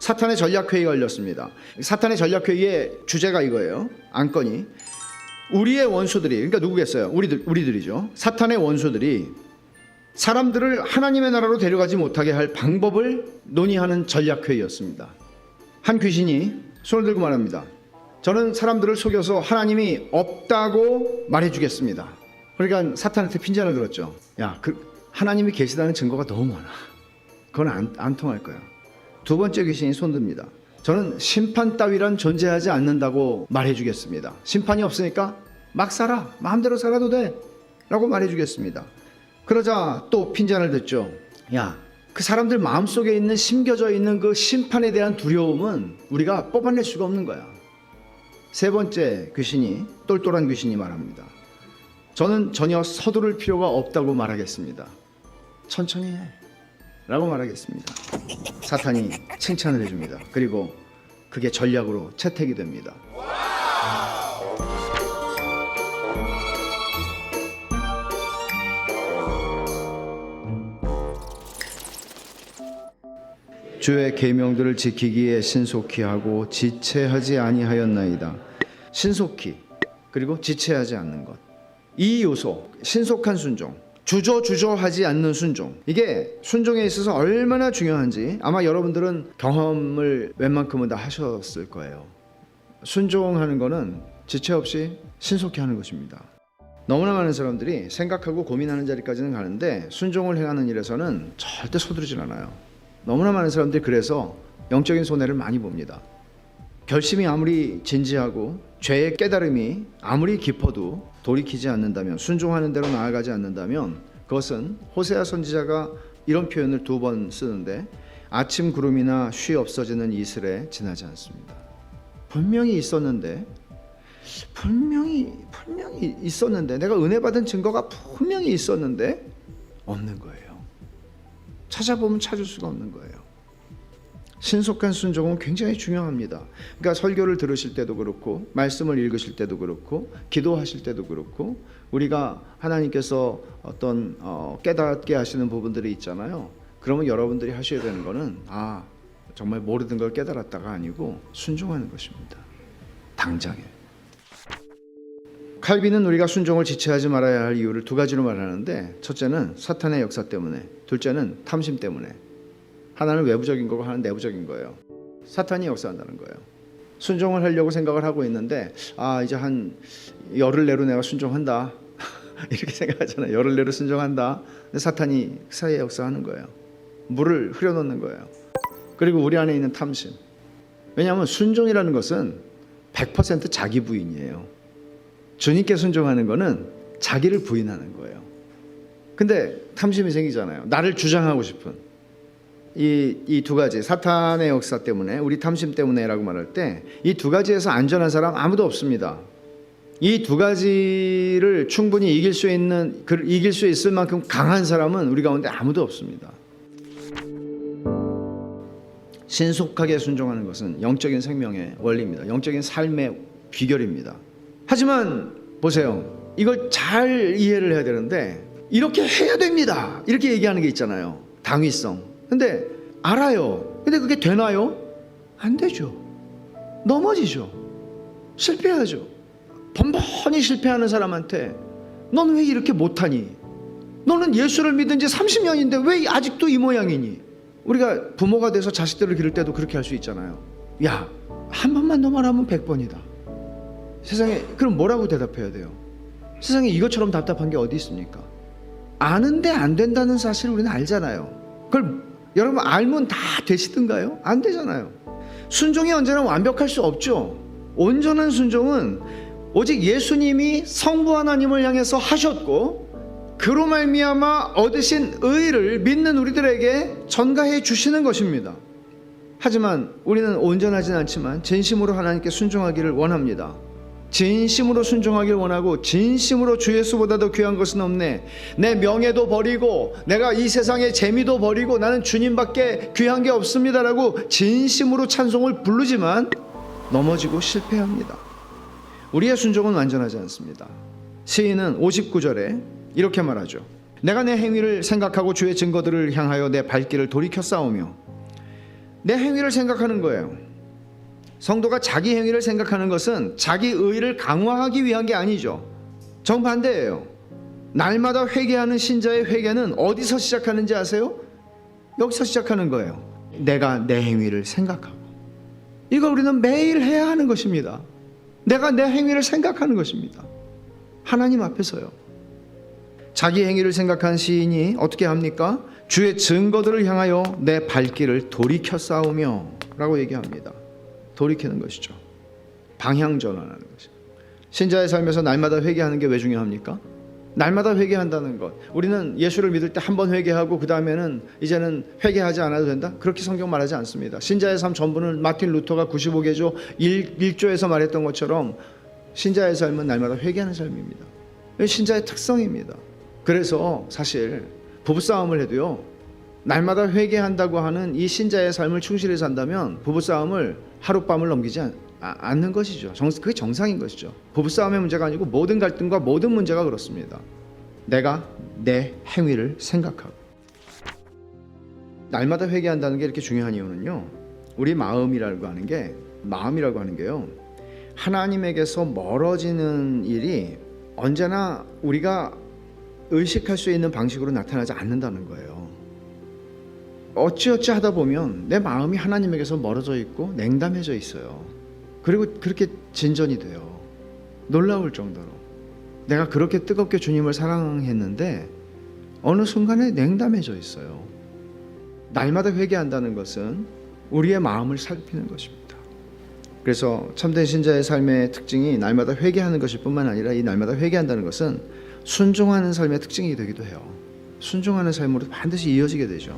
사탄의 전략회의가 열렸습니다. 사탄의 전략회의의 주제가 이거예요. 안건이 우리의 원수들이, 그러니까 누구겠어요? 우리들이죠. 사탄의 원수들이 사람들을 하나님의 나라로 데려가지 못하게 할 방법을 논의하는 전략회의였습니다. 한 귀신이 손을 들고 말합니다. 저는 사람들을 속여서 하나님이 없다고 말해주겠습니다. 그러니까 사탄한테 핀잔을 들었죠. 야, 하나님이 계시다는 증거가 너무 많아. 그건 안 통할 거야. 두 번째 귀신이 손듭니다. 저는 심판 따위란 존재하지 않는다고 말해주겠습니다. 심판이 없으니까 막 살아. 마음대로 살아도 돼. 라고 말해주겠습니다. 그러자 또 핀잔을 듣죠. 야, 그 사람들 마음속에 있는 심겨져 있는 그 심판에 대한 두려움은 우리가 뽑아낼 수가 없는 거야. 세 번째 귀신이, 똘똘한 귀신이 말합니다. 저는 전혀 서두를 필요가 없다고 말하겠습니다. 천천히 해 라고 말하겠습니다. 사탄이 칭찬을 해줍니다. 그리고 그게 전략으로 채택이 됩니다. 주의 계명들을 지키기에 신속히 하고 지체하지 아니하였나이다. 신속히, 그리고 지체하지 않는 것. 이 요소, 신속한 순종, 주저하지 않는 순종, 이게 순종에 있어서 얼마나 중요한지 아마 여러분들은 경험을 웬만큼은 다 하셨을 거예요. 순종하는 거는 지체 없이 신속히 하는 것입니다. 너무나 많은 사람들이 생각하고 고민하는 자리까지는 가는데 순종을 행하는 일에서는 절대 서두르질 않아요. 너무나 많은 사람들이 그래서 영적인 손해를 많이 봅니다. 결심이 아무리 진지하고 죄의 깨달음이 아무리 깊어도 돌이키지 않는다면, 순종하는 대로 나아가지 않는다면, 그것은 호세아 선지자가 이런 표현을 2번 쓰는데, 아침 구름이나 쉬 없어지는 이슬에 지나지 않습니다. 분명히 있었는데, 내가 은혜 받은 증거가 분명히 있었는데 없는 거예요. 찾아보면 찾을 수가 없는 거예요. 신속한 순종은 굉장히 중요합니다. 그러니까 설교를 들으실 때도 그렇고, 말씀을 읽으실 때도 그렇고, 기도하실 때도 그렇고, 우리가 하나님께서 어떤 깨닫게 하시는 부분들이 있잖아요. 그러면 여러분들이 하셔야 되는 거는 정말 모르는 걸 깨달았다가 아니고 순종하는 것입니다. 당장에. 칼빈은 우리가 순종을 지체하지 말아야 할 이유를 2가지로 말하는데, 첫째는 사탄의 역사 때문에, 둘째는 탐심 때문에. 하나는 외부적인 거고 하나는 내부적인 거예요. 사탄이 역사한다는 거예요. 순종을 하려고 생각을 하고 있는데 이제 한 열흘 내로 내가 순종한다 이렇게 생각하잖아요. 열흘 내로 순종한다. 근데 사탄이 그 사이에 역사하는 거예요. 물을 흐려놓는 거예요. 그리고 우리 안에 있는 탐심. 왜냐하면 순종이라는 것은 100% 자기 부인이에요. 주님께 순종하는 거는 자기를 부인하는 거예요. 근데 탐심이 생기잖아요. 나를 주장하고 싶은. 이 2가지, 사탄의 역사 때문에, 우리 탐심 때문에라고 말할 때 이 2가지에서 안전한 사람 아무도 없습니다. 이 2가지를 충분히 이길 수 있을 만큼 강한 사람은 우리 가운데 아무도 없습니다. 신속하게 순종하는 것은 영적인 생명의 원리입니다. 영적인 삶의 비결입니다. 하지만 보세요. 이걸 잘 이해를 해야 되는데 이렇게 해야 됩니다. 이렇게 얘기하는 게 있잖아요. 당위성. 근데 알아요. 근데 그게 되나요? 안 되죠. 넘어지죠. 실패하죠. 번번이 실패하는 사람한테 넌 왜 이렇게 못하니? 너는 예수를 믿은 지 30년인데 왜 아직도 이 모양이니? 우리가 부모가 돼서 자식들을 기를 때도 그렇게 할 수 있잖아요. 야, 한 번만 더 말하면 100번이다. 세상에, 그럼 뭐라고 대답해야 돼요? 세상에 이것처럼 답답한 게 어디 있습니까? 아는데 안 된다는 사실을 우리는 알잖아요. 그걸 여러분 알면 다 되시던가요? 안 되잖아요. 순종이 언제나 완벽할 수 없죠. 온전한 순종은 오직 예수님이 성부 하나님을 향해서 하셨고 그로 말미암아 얻으신 의를 믿는 우리들에게 전가해 주시는 것입니다. 하지만 우리는 온전하진 않지만 진심으로 하나님께 순종하기를 원합니다. 진심으로 순종하길 원하고 진심으로 주 예수보다도 귀한 것은 없네. 내 명예도 버리고 내가 이 세상의 재미도 버리고 나는 주님밖에 귀한 게 없습니다라고 진심으로 찬송을 부르지만 넘어지고 실패합니다. 우리의 순종은 완전하지 않습니다. 시인은 59절에 이렇게 말하죠. 내가 내 행위를 생각하고 주의 증거들을 향하여 내 발길을 돌이켜 싸우며 내 행위를 생각하는 거예요. 성도가 자기 행위를 생각하는 것은 자기 의를 강화하기 위한 게 아니죠. 정반대예요. 날마다 회개하는 신자의 회개는 어디서 시작하는지 아세요? 여기서 시작하는 거예요. 내가 내 행위를 생각하고. 이걸 우리는 매일 해야 하는 것입니다. 내가 내 행위를 생각하는 것입니다. 하나님 앞에서요. 자기 행위를 생각한 시인이 어떻게 합니까? 주의 증거들을 향하여 내 발길을 돌이켜 싸우며 라고 얘기합니다. 돌이키는 것이죠. 방향 전환하는 것이죠. 신자의 삶에서 날마다 회개하는 게 왜 중요합니까? 날마다 회개한다는 것. 우리는 예수를 믿을 때 한 번 회개하고 그 다음에는 이제는 회개하지 않아도 된다? 그렇게 성경 말하지 않습니다. 신자의 삶 전부는 마틴 루터가 95개조 1조에서 말했던 것처럼 신자의 삶은 날마다 회개하는 삶입니다. 신자의 특성입니다. 그래서 사실 부부싸움을 해도요, 날마다 회개한다고 하는 이 신자의 삶을 충실히 산다면 부부싸움을 하룻밤을 넘기지 않는 것이죠. 그게 정상인 것이죠. 부부싸움의 문제가 아니고 모든 갈등과 모든 문제가 그렇습니다. 내가 내 행위를 생각하고. 날마다 회개한다는 게 이렇게 중요한 이유는요, 우리 마음이라고 하는 게요, 하나님에게서 멀어지는 일이 언제나 우리가 의식할 수 있는 방식으로 나타나지 않는다는 거예요. 어찌어찌 하다 보면 내 마음이 하나님에게서 멀어져 있고 냉담해져 있어요. 그리고 그렇게 진전이 돼요. 놀라울 정도로 내가 그렇게 뜨겁게 주님을 사랑했는데 어느 순간에 냉담해져 있어요. 날마다 회개한다는 것은 우리의 마음을 살피는 것입니다. 그래서 참된 신자의 삶의 특징이 날마다 회개하는 것일 뿐만 아니라 이 날마다 회개한다는 것은 순종하는 삶의 특징이 되기도 해요. 순종하는 삶으로 반드시 이어지게 되죠.